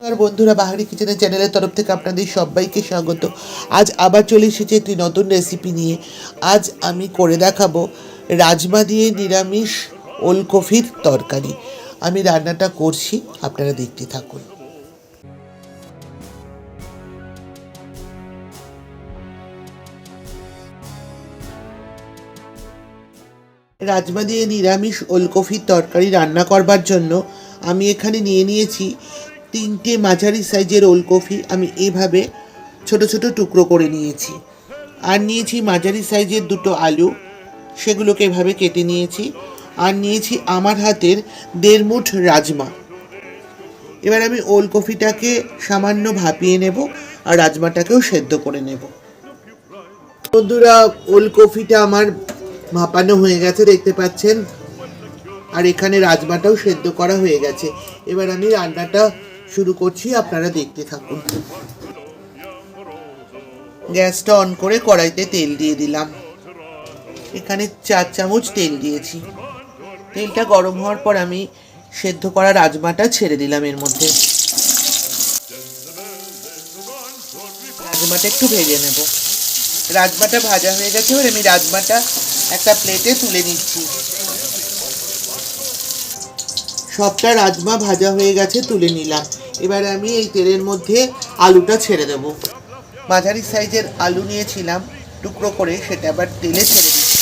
আর বন্ধুরা, বাহারি কিচেনের চ্যানেলের তরফ থেকে আপনাদের সবাইকে স্বাগত। আজ আবার চলে এসেছি একটি নতুন রেসিপি নিয়ে। আজ আমি করে দেখাবো রাজমা দিয়ে নিরামিষ ওলকপির তরকারি। আমি রান্নাটা করছি, আপনারা দেখতে থাকুন। রাজমা দিয়ে নিরামিষ ওলকপির তরকারি রান্না করবার জন্য আমি এখানে নিয়ে নিয়েছি 3টে মাঝারি সাইজের ওলকপি। আমি এভাবে ছোট ছোট টুকরো করে নিয়েছি। আর নিয়েছি মাঝারি সাইজের 2টো আলু, সেগুলোকে এভাবে কেটে নিয়েছি। আর নিয়েছি আমার হাতের 1.5 মুঠ রাজমা। এবার আমি ওলকপিটাকে সামান্য ভাপিয়ে নেব আর রাজমাটাকেও সেদ্ধ করে নেব। বন্ধুরা, ওলকপিটা আমার ভাপানো হয়ে গেছে, দেখতে পাচ্ছেন। আর এখানে রাজমাটাও সেদ্ধ করা হয়ে গেছে। এবার আমি রান্নাটা শুরু করছি, আপনারা দেখতে থাকুন। গ্যাসটা অন করে কড়াইতে তেল দিয়ে দিলাম। এখানে 4 চামচ তেল দিয়েছি। তেলটা গরম হওয়ার পর আমি সেদ্ধ করা রাজমাটা ছেড়ে দিলাম এর মধ্যে। রাজমাটা একটু ভেজে নেব। রাজমাটা ভাজা হয়ে গেছে, এবার আমি রাজমাটা একটা প্লেটে তুলে নিচ্ছি। সবটা রাজমা ভাজা হয়ে গেছে, তুলে নিলাম। এবার আমি এই তেলের মধ্যে আলুটা ছেড়ে দেব। মাঝারি সাইজের আলু নিয়েছিলাম টুকরো করে, সেটা আবার তেলে ছেড়ে দিচ্ছি।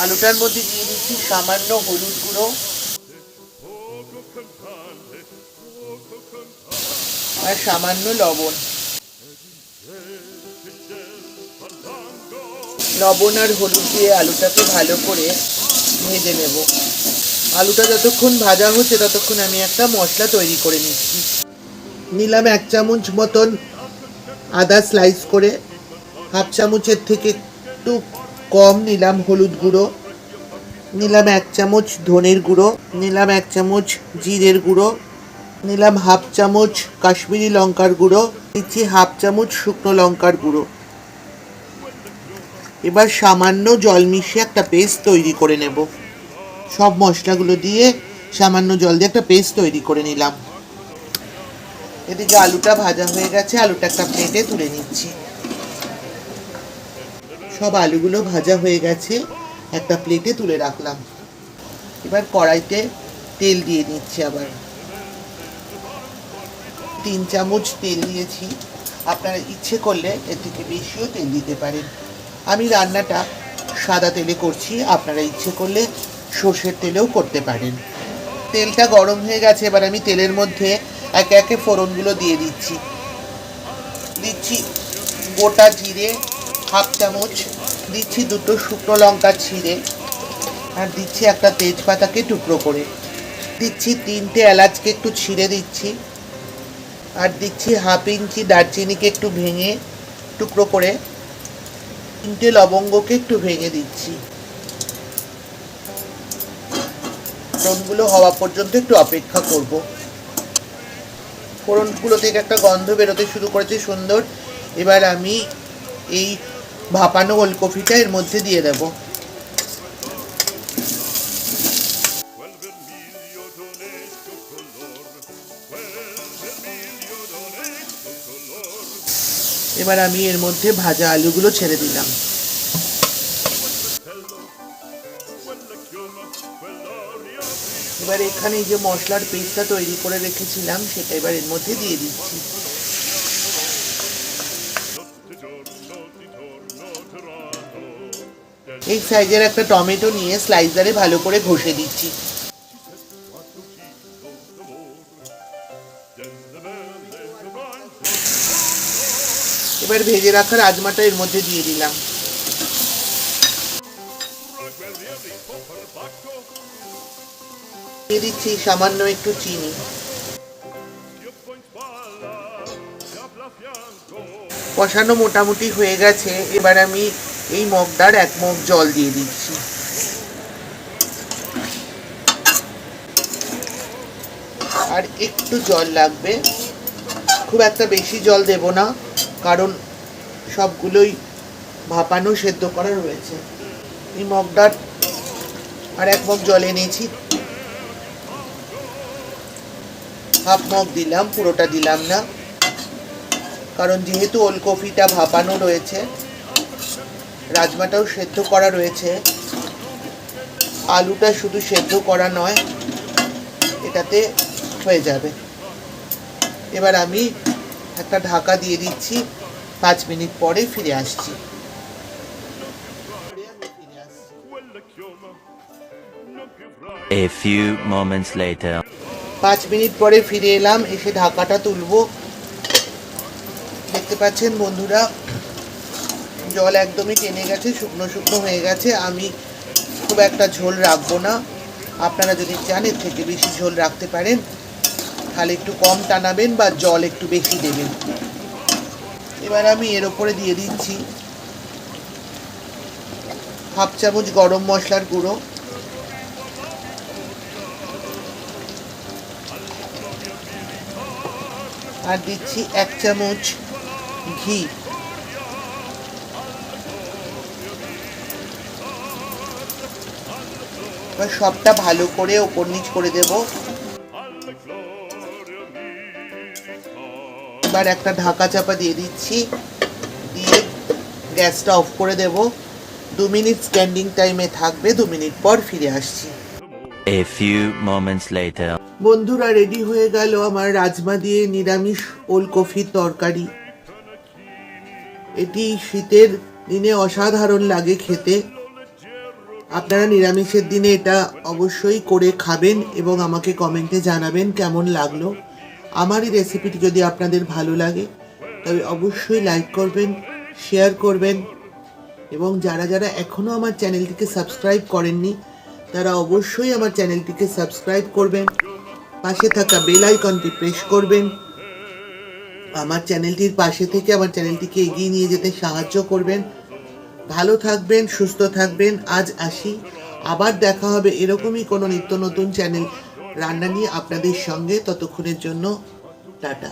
আলুটার মধ্যে দিয়ে দিচ্ছি সামান্য হলুদ গুঁড়ো আর সামান্য লবণ। লবণ আর হলুদ দিয়ে আলুটাকে ভালো করে ভেজে নেব। আলুটা যতক্ষণ ভাজা হচ্ছে ততক্ষণ আমি একটা মশলা তৈরি করে নিচ্ছি। নিলাম 1 চামচ মতন আদা স্লাইস করে, হাফ চামচের থেকে একটু কম নিলাম হলুদ গুঁড়ো, নিলাম 1 চামচ ধনের গুঁড়ো, নিলাম 1 চামচ জিরের গুঁড়ো, নিলাম হাফ চামচ কাশ্মীরি লঙ্কার গুঁড়ো, নিচ্ছি হাফ চামচ শুকনো লঙ্কার গুঁড়ো। এবার সামান্য জল মিশিয়ে একটা পেস্ট তৈরি করে নেব। সব মশলাগুলো দিয়ে সামান্য জল দিয়ে একটা পেস্ট তৈরি করে নিলাম। এদিকে আলুটা ভাজা হয়ে গেছে, আলুটা একটা প্লেটে তুলে নিচ্ছি। সব আলুগুলো ভাজা হয়ে গেছে, একটা প্লেটে তুলে রাখলাম। এবার কড়াইতে তেল দিয়ে নিচ্ছি। আবার 3 চামচ তেল দিয়েছি। আপনারা ইচ্ছে করলে এর থেকে বেশিও তেল দিতে পারেন। আমি রান্নাটা সাদা তেলে করছি, আপনারা ইচ্ছে করলে সর্ষের তেলেও করতে পারেন। তেলটা গরম হয়ে গেছে, এবার আমি তেলের মধ্যে একে একে ফোড়নগুলো দিয়ে দিচ্ছি। দিচ্ছি গোটা জিরে হাফ চামচ, দিচ্ছি 2টো শুকনো লঙ্কা ছিঁড়ে, আর দিচ্ছি একটা তেজপাতাকে টুকরো করে, দিচ্ছি 3টে এলাচকে একটু ছিঁড়ে দিচ্ছি, আর দিচ্ছি হাফ ইঞ্চি দারচিনিকে একটু ভেঙে টুকরো করে, 3টে লবঙ্গকে একটু ভেঙে দিচ্ছি। ফোড়নগুলো হওয়া পর্যন্ত একটু অপেক্ষা করব। ফোড়নগুলো থেকে একটা গন্ধ বেরোতে শুরু করেছে সুন্দর। এবার আমি এই ভাপানো ওলকপিটা এর মধ্যে দিয়ে দেব। এবার আমি এর মধ্যে ভাজা আলুগুলো ছেড়ে দিলাম। এবার এখানে যে মশলার পেস্টটা তৈরি করে রেখেছিলাম সেটা এবার এর মধ্যে দিয়ে দিচ্ছি। এই সাইজের একটা টমেটো নিয়ে স্লাইসারে ভালো করে ঘষে দিচ্ছি। এবার ভেজে রাখা রাজমাটা এর মধ্যে দিয়ে দিলাম। দিয়ে দিচ্ছি সামান্য একটু চিনি। কষানো মোটামুটি হয়ে গেছে, এবার আমি এই মগটার 1 মগ জল দিয়ে দিচ্ছি। আর একটু জল লাগবে, খুব একটা বেশি জল দেব না, কারণ সবগুলোই ভাপানো সেদ্ধ করা রয়েছে। এই মগটার আর 1 মগ জল এনেছি, হাফ মগ দিলাম, পুরোটা দিলাম না, কারণ যেহেতু ওলকপিটা ভাপানো রয়েছে, রাজমাটাও সেদ্ধ করা রয়েছে, আলুটা শুধু সেদ্ধ করা নয়, এটাতে হয়ে যাবে। এবার আমি একটা ঢাকা দিয়ে দিচ্ছি, 5 মিনিট পরে ফিরে আসছি। 5 মিনিট পরে ফিরে এলাম, এসে ঢাকাটা তুলবো। দেখতে পাচ্ছেন বন্ধুরা, জল একদমই টেনে গেছে, শুকনো শুকনো হয়ে গেছে। আমি খুব একটা ঝোল রাখবো না, আপনারা যদি চান এর থেকে বেশি ঝোল রাখতে পারেন, তাহলে একটু কম টানাবেন বা জল একটু বেশি দেবেন। এবার আমি এর ওপরে দিয়ে দিচ্ছি হাফ চামচ গরম মশলার গুঁড়ো, আর দিচ্ছি 1 চামচ ঘি। এবার সবটা ভালো করে ওপর নিচ করে দেব। এবার একটা ঢাকা চাপা দিয়ে দিচ্ছি, দিয়ে গ্যাসটা অফ করে দেব। 2 মিনিট স্ট্যান্ডিং টাইমে থাকবে, 2 মিনিট পর ফিরে আসছি। A few moments later. বন্ধুরা, রেডি হয়ে গেল আমার রাজমা দিয়ে নিরামিষ ওলকপির তরকারি। এটি শীতের দিনে অসাধারণ লাগে খেতে। আপনারা নিরামিষের দিনে এটা অবশ্যই করে খাবেন এবং আমাকে কমেন্টে জানাবেন কেমন লাগলো। আমার এই রেসিপিটি যদি আপনাদের ভালো লাগে তবে অবশ্যই লাইক করবেন, শেয়ার করবেন, এবং যারা যারা এখনও আমার চ্যানেলটিকে সাবস্ক্রাইব করেননি তারা অবশ্যই আমার চ্যানেলটিকে সাবস্ক্রাইব করবেন, পাশে থাকা বেল আইকনটি প্রেস করবেন। আমার চ্যানেলটির পাশে থেকে আমার চ্যানেলটিকে এগিয়ে নিয়ে যেতে সাহায্য করবেন। ভালো থাকবেন, সুস্থ থাকবেন। আজ আসি, আবার দেখা হবে এরকমই কোনো নিত্য নতুন চ্যানেল রান্না নিয়ে আপনাদের সঙ্গে। ততক্ষণের জন্য টাটা।